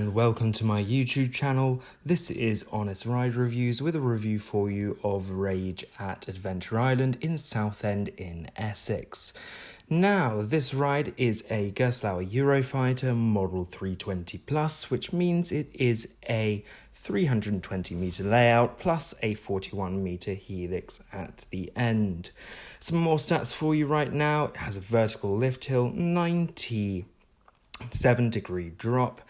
and welcome to my YouTube channel. This is Honest Ride Reviews with a review for you of Rage at Adventure Island in Southend in Essex. Now, this ride is a Gerstlauer Eurofighter Model 320 Plus, which means it is a 320 metre layout plus a 41 metre helix at the end. Some more stats for you right now. It has a vertical lift hill, 97-degree drop,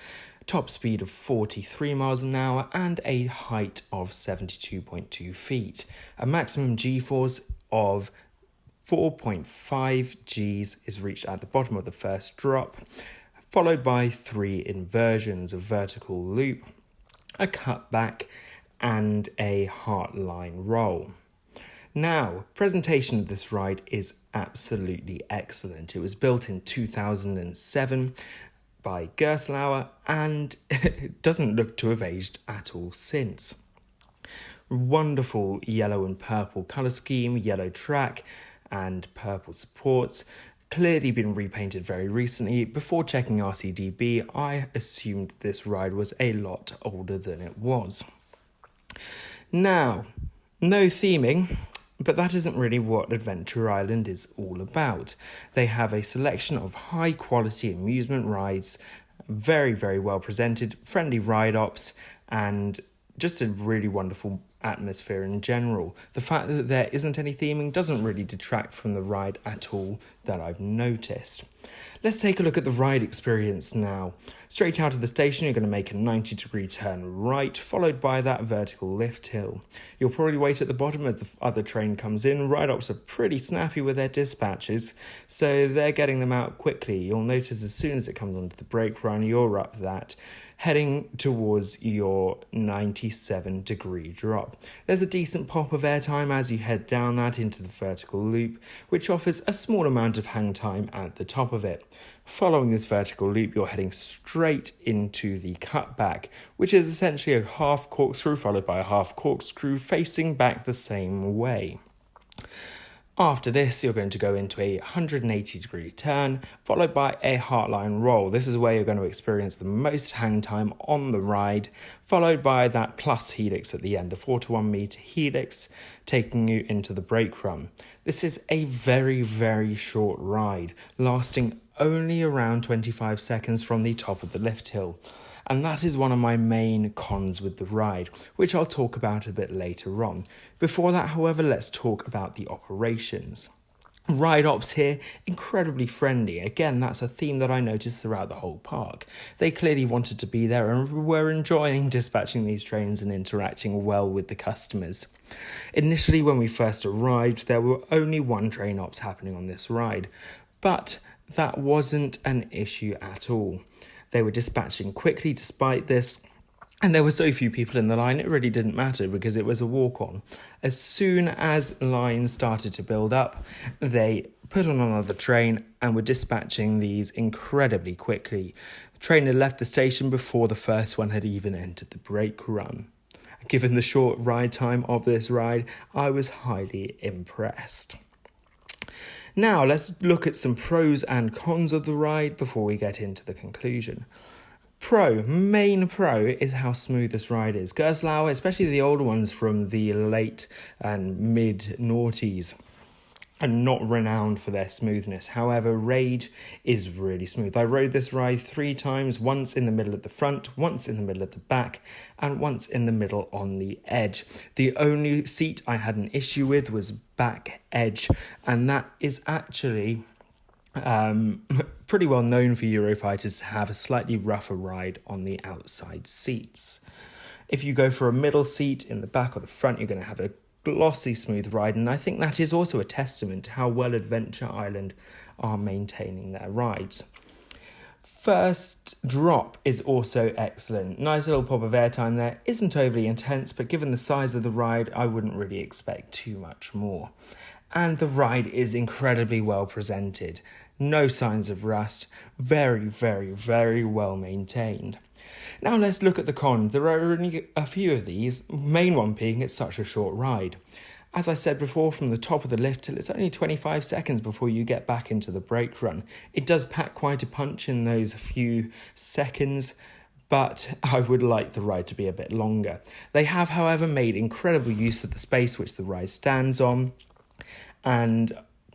top speed of 43 miles an hour and a height of 72.2 feet. A maximum G-force of 4.5 Gs is reached at the bottom of the first drop, followed by 3 inversions, a vertical loop, a cutback and a heartline roll. Now, presentation of this ride is absolutely excellent. It was built in 2007 by Gerstlauer and it doesn't look to have aged at all since. Wonderful yellow and purple colour scheme, yellow track and purple supports. Clearly been repainted very recently. Before checking RCDB, I assumed this ride was a lot older than it was. Now, no theming, but that isn't really what Adventure Island is all about. They have a selection of high quality amusement rides, very, very well presented, friendly ride ops, and just a really wonderful atmosphere in general. The fact that there isn't any theming doesn't really detract from the ride at all that I've noticed. Let's take a look at the ride experience now. Straight out of the station, you're going to make a 90-degree turn right, followed by that vertical lift hill. You'll probably wait at the bottom as the other train comes in. Ride ops are pretty snappy with their dispatches, so they're getting them out quickly. You'll notice as soon as it comes onto the brake run, you're up that, heading towards your 97-degree drop. There's a decent pop of airtime as you head down that into the vertical loop, which offers a small amount of hang time at the top of it. Following this vertical loop, you're heading straight into the cutback, which is essentially a half corkscrew followed by a half corkscrew facing back the same way. After this, you're going to go into a 180-degree turn, followed by a heartline roll. This is where you're going to experience the most hang time on the ride, followed by that plus helix at the end, the 41 metre helix, taking you into the brake run. This is a very, very short ride, lasting only around 25 seconds from the top of the lift hill. And that is one of my main cons with the ride, which I'll talk about a bit later on. Before that, however, let's talk about the operations. Ride ops here, incredibly friendly. Again, that's a theme that I noticed throughout the whole park. They clearly wanted to be there and were enjoying dispatching these trains and interacting well with the customers. Initially, when we first arrived, there were only 1 train ops happening on this ride, but that wasn't an issue at all. They were dispatching quickly despite this, and there were so few people in the line, it really didn't matter because it was a walk-on. As soon as lines started to build up, they put on another train and were dispatching these incredibly quickly. The train had left the station before the first one had even entered the brake run. Given the short ride time of this ride, I was highly impressed. Now, let's look at some pros and cons of the ride before we get into the conclusion. Main pro is how smooth this ride is. Gerstlauer, especially the older ones from the late and mid-noughties, are not renowned for their smoothness. However, Rage is really smooth. I rode this ride 3 times, once in the middle at the front, once in the middle at the back, and once in the middle on the edge. The only seat I had an issue with was back edge, and that is actually pretty well known for Eurofighters to have a slightly rougher ride on the outside seats. If you go for a middle seat in the back or the front, you're going to have a glossy smooth ride, and I think that is also a testament to how well Adventure Island are maintaining their rides. First drop is also excellent. Nice little pop of airtime there. Isn't overly intense, but given the size of the ride, I wouldn't really expect too much more. And the ride is incredibly well presented. No signs of rust. Very, very, very well maintained. Now let's look at the cons. There are only a few of these, main one being it's such a short ride. As I said before, from the top of the lift till it's only 25 seconds before you get back into the brake run. It does pack quite a punch in those few seconds, but I would like the ride to be a bit longer. They have, however, made incredible use of the space which the ride stands on, and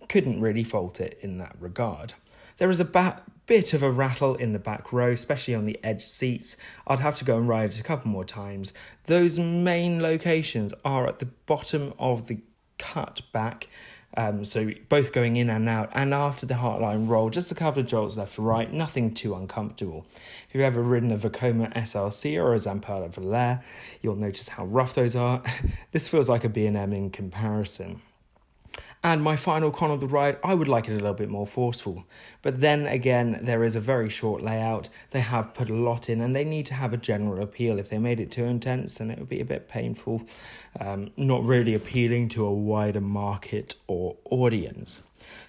couldn't really fault it in that regard. There is a bit of a rattle in the back row, especially on the edge seats. I'd have to go and ride it a couple more times. Those main locations are at the bottom of the cut back, so both going in and out, and after the Heartline roll, just a couple of jolts left to right, nothing too uncomfortable. If you've ever ridden a Vekoma SLC or a Zamperla Valère, you'll notice how rough those are. This feels like a B&M in comparison. And my final con of the ride, I would like it a little bit more forceful. But then again, there is a very short layout. They have put a lot in and they need to have a general appeal. If they made it too intense, then it would be a bit painful. Not really appealing to a wider market or audience.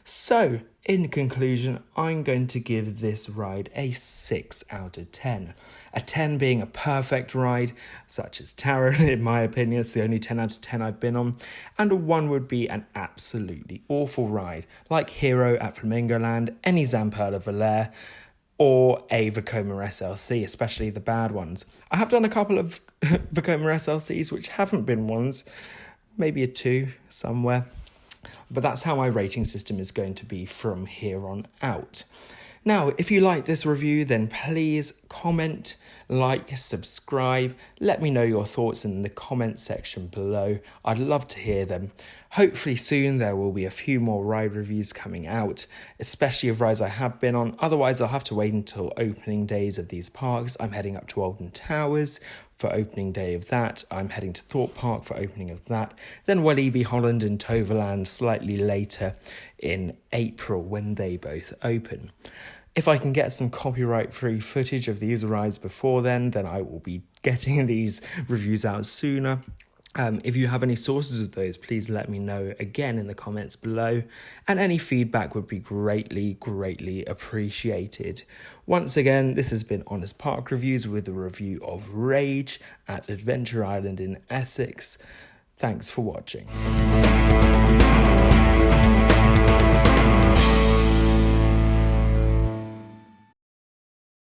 So, in conclusion, I'm going to give this ride a 6 out of 10. A 10 being a perfect ride, such as Taron, in my opinion. It's the only 10 out of 10 I've been on. And a 1 would be an absolutely awful ride, like Hero at Flamingo Land, any Zamperla Valère, or a Vekoma SLC, especially the bad ones. I have done a couple of Vekoma SLCs which haven't been ones, maybe a 2 somewhere. But that's how my rating system is going to be from here on out. Now, if you like this review, then please comment, like, subscribe. Let me know your thoughts in the comment section below. I'd love to hear them. Hopefully soon there will be a few more ride reviews coming out, especially of rides I have been on. Otherwise, I'll have to wait until opening days of these parks. I'm heading up to Alton Towers for opening day of that. I'm heading to Thorpe Park for opening of that. Then Walibi Holland and Toverland slightly later in April when they both open. If I can get some copyright-free footage of these rides before then I will be getting these reviews out sooner. If you have any sources of those, please let me know again in the comments below, and any feedback would be greatly appreciated. Once again, this has been Honest Park Reviews with a review of Rage at Adventure Island in Essex. Thanks for watching.